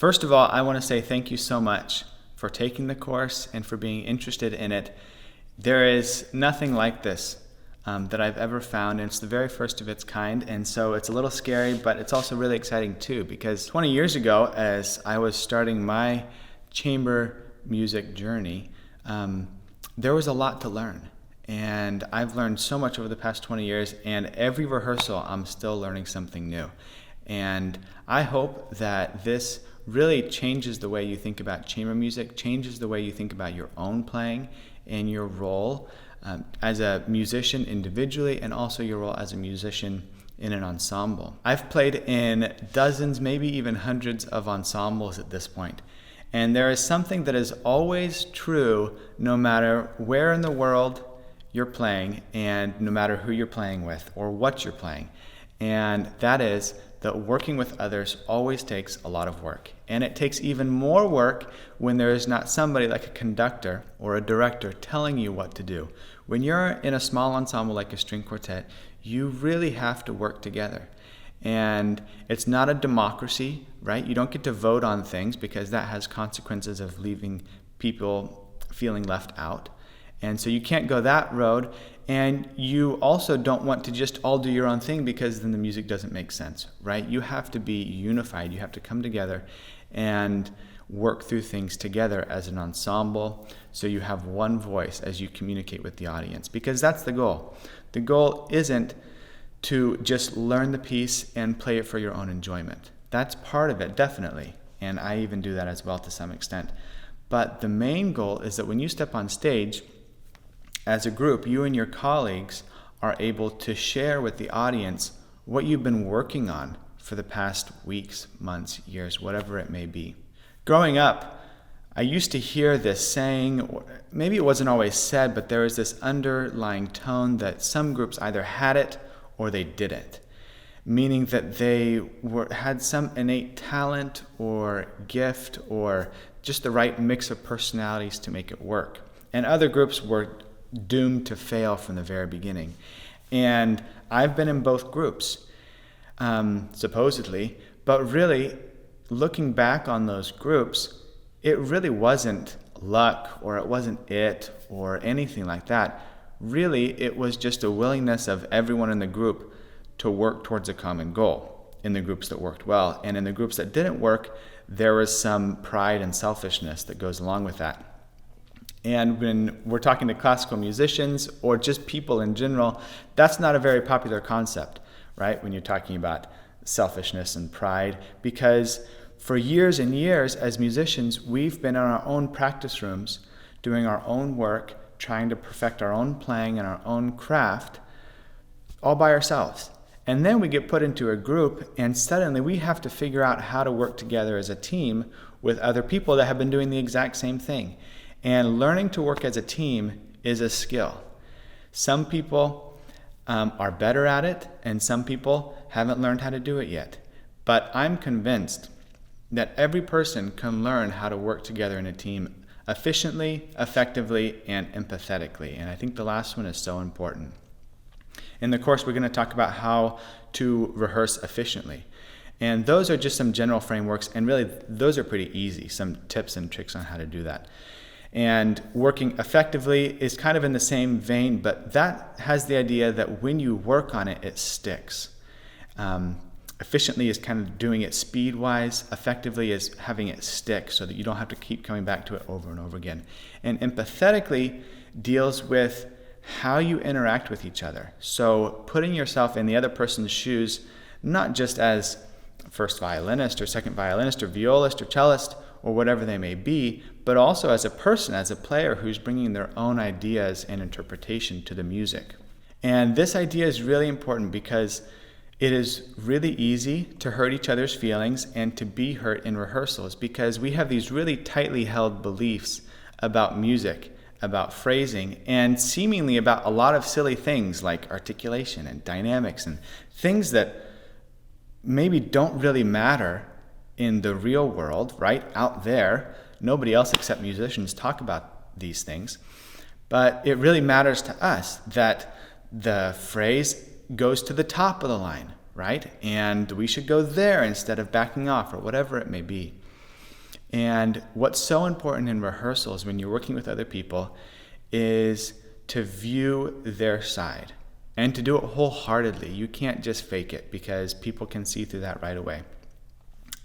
First of all, I want to say thank you so much for taking the course and for being interested in it. There is nothing like this that I've ever found, and it's the very first of its kind, and so it's a little scary, but it's also really exciting too, because 20 years ago, as I was starting my chamber music journey, there was a lot to learn. And I've learned so much over the past 20 years, and every rehearsal I'm still learning something new. And I hope that this really changes the way you think about chamber music, changes the way you think about your own playing and your role as a musician individually, and also your role as a musician in an ensemble. I've played in dozens, maybe even hundreds of ensembles at this point. And there is something that is always true no matter where in the world you're playing and no matter who you're playing with or what you're playing. And that is that working with others always takes a lot of work. And it takes even more work when there is not somebody like a conductor or a director telling you what to do. When you're in a small ensemble like a string quartet, you really have to work together. And it's not a democracy, right? You don't get to vote on things because that has consequences of leaving people feeling left out. And so you can't go that road. And you also don't want to just all do your own thing because then the music doesn't make sense, right? You have to be unified. You have to come together and work through things together as an ensemble so you have one voice as you communicate with the audience, because that's the goal. The goal isn't to just learn the piece and play it for your own enjoyment. That's part of it, definitely, and I even do that as well to some extent. But the main goal is that when you step on stage, as a group, you and your colleagues are able to share with the audience what you've been working on for the past weeks, months, years, whatever it may be. Growing up, I used to hear this saying, or maybe it wasn't always said, but there was this underlying tone that some groups either had it or they didn't, meaning that they had some innate talent or gift or just the right mix of personalities to make it work. And other groups were doomed to fail from the very beginning. And I've been in both groups, supposedly, but really, looking back on those groups, it really wasn't luck or it wasn't it or anything like that. Really, it was just a willingness of everyone in the group to work towards a common goal in the groups that worked well. And in the groups that didn't work, there was some pride and selfishness that goes along with that. And when we're talking to classical musicians or just people in general, that's not a very popular concept, right? When you're talking about selfishness and pride, because for years and years as musicians, we've been in our own practice rooms, doing our own work, trying to perfect our own playing and our own craft, all by ourselves. And then we get put into a group, and suddenly we have to figure out how to work together as a team with other people that have been doing the exact same thing. And learning to work as a team is a skill. Some people are better at it, and some people haven't learned how to do it yet. But I'm convinced that every person can learn how to work together in a team efficiently, effectively, and empathetically. And I think the last one is so important. In the course, we're going to talk about how to rehearse efficiently. And those are just some general frameworks, and really those are pretty easy, some tips and tricks on how to do that. And working effectively is kind of in the same vein, but that has the idea that when you work on it, it sticks. Efficiently is kind of doing it speed-wise. Effectively is having it stick so that you don't have to keep coming back to it over and over again. And empathetically deals with how you interact with each other. So putting yourself in the other person's shoes, not just as first violinist or second violinist or violist or cellist or whatever they may be, but also as a person, as a player who's bringing their own ideas and interpretation to the music. And this idea is really important because it is really easy to hurt each other's feelings and to be hurt in rehearsals because we have these really tightly held beliefs about music, about phrasing, and seemingly about a lot of silly things like articulation and dynamics and things that maybe don't really matter in the real world, right? Out there, nobody else except musicians talk about these things. But it really matters to us that the phrase goes to the top of the line, right? And we should go there instead of backing off or whatever it may be. And what's so important in rehearsals when you're working with other people is to view their side and to do it wholeheartedly. You can't just fake it because people can see through that right away.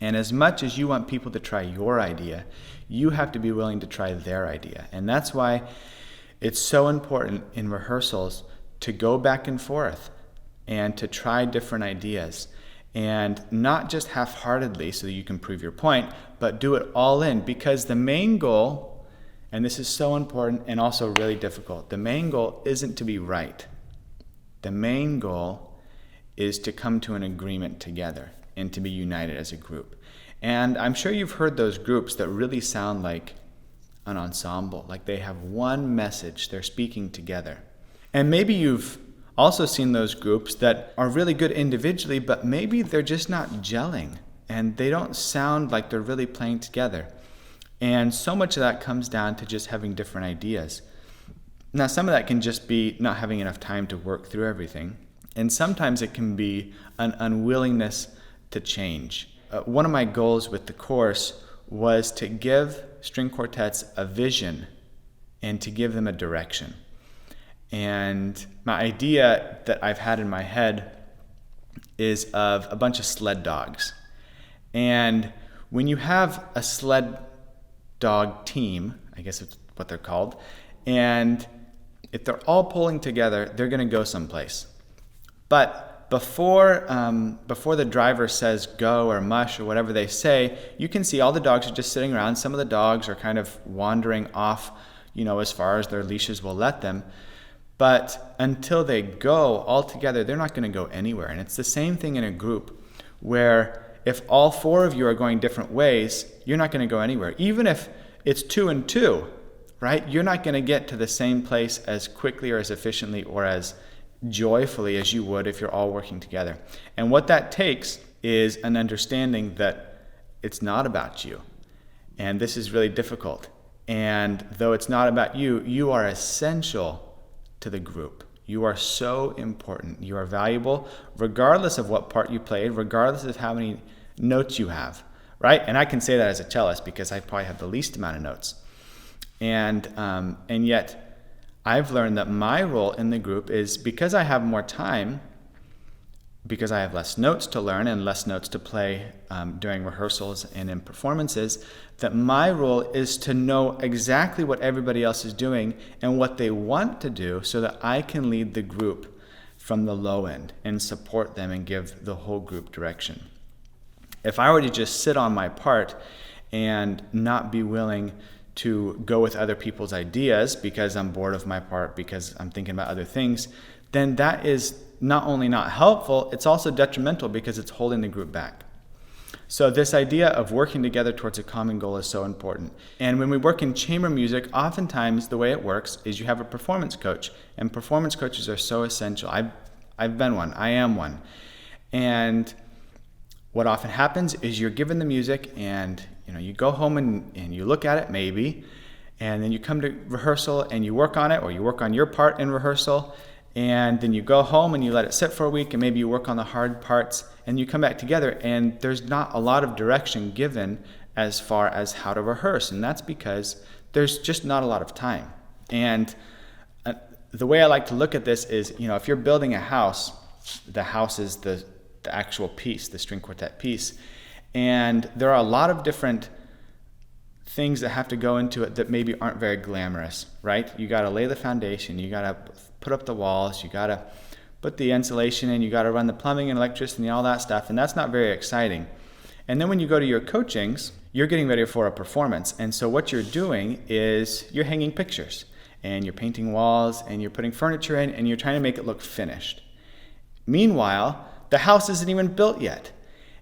And as much as you want people to try your idea, you have to be willing to try their idea. And that's why it's so important in rehearsals to go back and forth and to try different ideas. And not just half-heartedly so that you can prove your point, but do it all in. Because the main goal, and this is so important and also really difficult, the main goal isn't to be right. The main goal is to come to an agreement together and to be united as a group. And I'm sure you've heard those groups that really sound like an ensemble, like they have one message, they're speaking together. And maybe you've also seen those groups that are really good individually, but maybe they're just not gelling and they don't sound like they're really playing together. And so much of that comes down to just having different ideas. Now, some of that can just be not having enough time to work through everything. And sometimes it can be an unwillingness to change. One of my goals with the course was to give string quartets a vision and to give them a direction. And my idea that I've had in my head is of a bunch of sled dogs. And when you have a sled dog team, I guess it's what they're called, and if they're all pulling together, they're going to go someplace. But before the driver says go or mush or whatever they say, you can see all the dogs are just sitting around. Some of the dogs are kind of wandering off, as far as their leashes will let them. But until they go all together, they're not going to go anywhere. And it's the same thing in a group where if all four of you are going different ways, you're not going to go anywhere. Even if it's 2 and 2, right? You're not going to get to the same place as quickly or as efficiently or as joyfully as you would if you're all working together. And what that takes is an understanding that it's not about you. And this is really difficult. And though it's not about you, you are essential to the group. You are so important. You are valuable regardless of what part you played, regardless of how many notes you have, right? And I can say that as a cellist because I probably have the least amount of notes. And yet I've learned that my role in the group is because I have more time, because I have less notes to learn and less notes to play during rehearsals and in performances, that my role is to know exactly what everybody else is doing and what they want to do so that I can lead the group from the low end and support them and give the whole group direction. If I were to just sit on my part and not be willing to go with other people's ideas because I'm bored of my part, because I'm thinking about other things, then that is not only not helpful, it's also detrimental because it's holding the group back. So this idea of working together towards a common goal is so important. And when we work in chamber music, oftentimes the way it works is you have a performance coach, and performance coaches are so essential. I've been one, I am one. And what often happens is you're given the music and you go home and you look at it maybe, and then you come to rehearsal and you work on it, or you work on your part in rehearsal, and then you go home and you let it sit for a week, and maybe you work on the hard parts, and you come back together, and there's not a lot of direction given as far as how to rehearse, and that's because there's just not a lot of time. And the way I like to look at this is, if you're building a house, the house is the actual piece, the string quartet piece, and there are a lot of different things that have to go into it that maybe aren't very glamorous, right? You got to lay the foundation, you got to put up the walls, you got to put the insulation in, you got to run the plumbing and electricity and all that stuff, and that's not very exciting. And then when you go to your coachings, you're getting ready for a performance, and so what you're doing is you're hanging pictures, and you're painting walls, and you're putting furniture in, and you're trying to make it look finished. Meanwhile, the house isn't even built yet.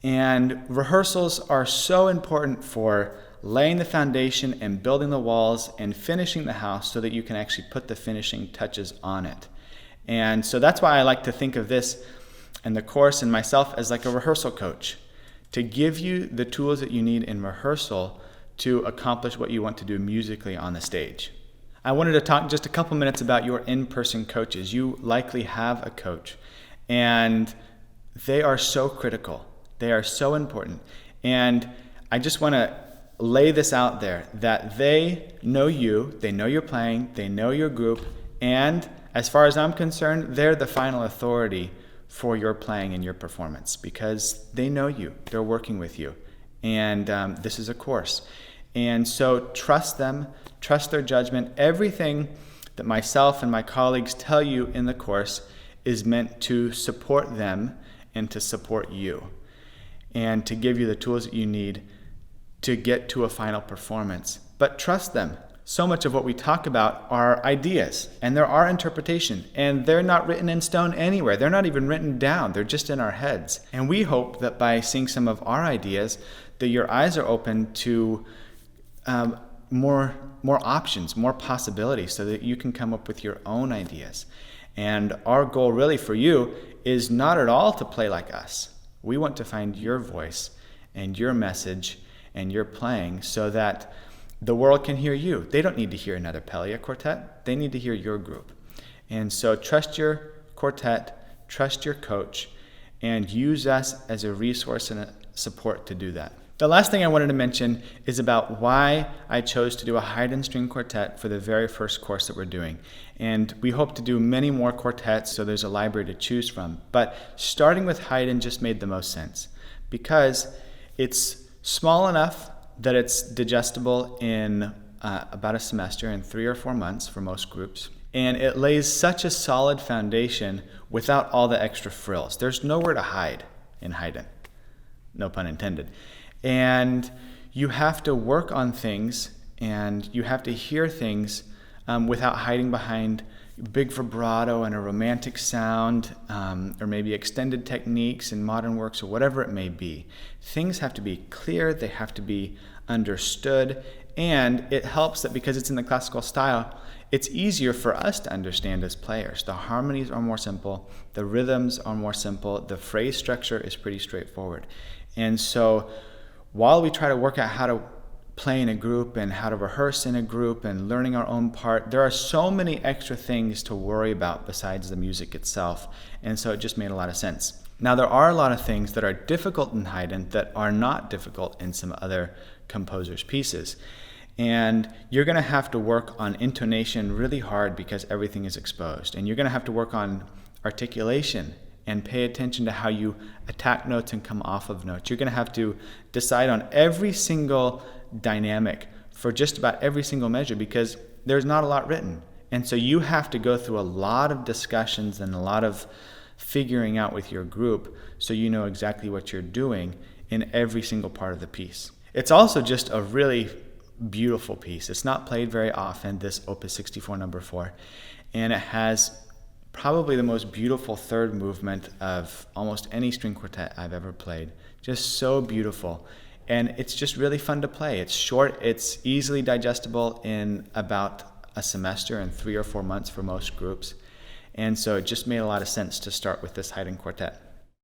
And rehearsals are so important for laying the foundation and building the walls and finishing the house so that you can actually put the finishing touches on it. And so that's why I like to think of this and the course and myself as like a rehearsal coach, to give you the tools that you need in rehearsal to accomplish what you want to do musically on the stage. I wanted to talk just a couple minutes about your in-person coaches. You likely have a coach, and they are so critical. They are so important. And I just want to lay this out there, that they know you, they know you're playing, they know your group, and as far as I'm concerned, they're the final authority for your playing and your performance because they know you, they're working with you, and this is a course. And so trust them, trust their judgment. Everything that myself and my colleagues tell you in the course is meant to support them and to support you and to give you the tools that you need to get to a final performance. But trust them. So much of what we talk about are ideas, and there are interpretation, and they're not written in stone anywhere. They're not even written down. They're just in our heads. And we hope that by seeing some of our ideas, that your eyes are open to more options, more possibilities, so that you can come up with your own ideas. And our goal really for you is not at all to play like us. We want to find your voice and your message and your playing so that the world can hear you. They don't need to hear another Pella quartet. They need to hear your group. And so trust your quartet, trust your coach, and use us as a resource and a support to do that. The last thing I wanted to mention is about why I chose to do a Haydn string quartet for the very first course that we're doing. And we hope to do many more quartets, so there's a library to choose from. But starting with Haydn just made the most sense because it's small enough that it's digestible in about a semester, in 3 or 4 months for most groups. And it lays such a solid foundation without all the extra frills. There's nowhere to hide in Haydn, no pun intended. And you have to work on things and you have to hear things without hiding behind big vibrato and a romantic sound or maybe extended techniques in modern works or whatever it may be. Things have to be clear, they have to be understood, and it helps that because it's in the classical style, it's easier for us to understand as players. The harmonies are more simple, the rhythms are more simple, the phrase structure is pretty straightforward. And so while we try to work out how to play in a group and how to rehearse in a group and learning our own part, there are so many extra things to worry about besides the music itself. And so it just made a lot of sense. Now there are a lot of things that are difficult in Haydn that are not difficult in some other composers' pieces. And you're going to have to work on intonation really hard because everything is exposed. And you're going to have to work on articulation and pay attention to how you attack notes and come off of notes. You're going to have to decide on every single dynamic for just about every single measure because there's not a lot written. And so you have to go through a lot of discussions and a lot of figuring out with your group so you know exactly what you're doing in every single part of the piece. It's also just a really beautiful piece. It's not played very often, this Opus 64 number 4, and it has probably the most beautiful third movement of almost any string quartet I've ever played. Just so beautiful. And it's just really fun to play. It's short, it's easily digestible in about a semester and 3 or 4 months for most groups. And so it just made a lot of sense to start with this Haydn quartet.